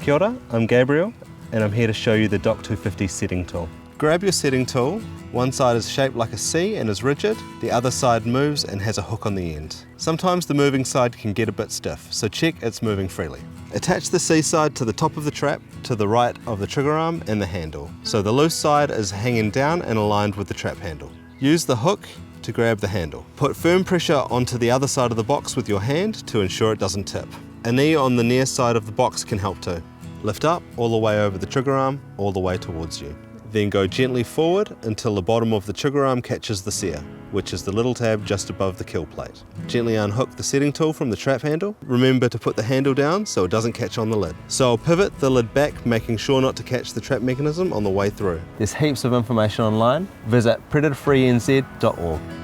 Kia ora, I'm Gabriel and I'm here to show you the DOC 250 setting tool. Grab your setting tool. One side is shaped like a C and is rigid, the other side moves and has a hook on the end. Sometimes the moving side can get a bit stiff, so check it's moving freely. Attach the C side to the top of the trap to the right of the trigger arm and the handle, so the loose side is hanging down and aligned with the trap handle. Use the hook to grab the handle. Put firm pressure onto the other side of the box with your hand to ensure it doesn't tip. A knee on the near side of the box can help too. Lift up all the way over the trigger arm, all the way towards you. Then go gently forward until the bottom of the trigger arm catches the sear, which is the little tab just above the kill plate. Gently unhook the setting tool from the trap handle. Remember to put the handle down so it doesn't catch on the lid. So I'll pivot the lid back, making sure not to catch the trap mechanism on the way through. There's heaps of information online. Visit predatorfreenz.org.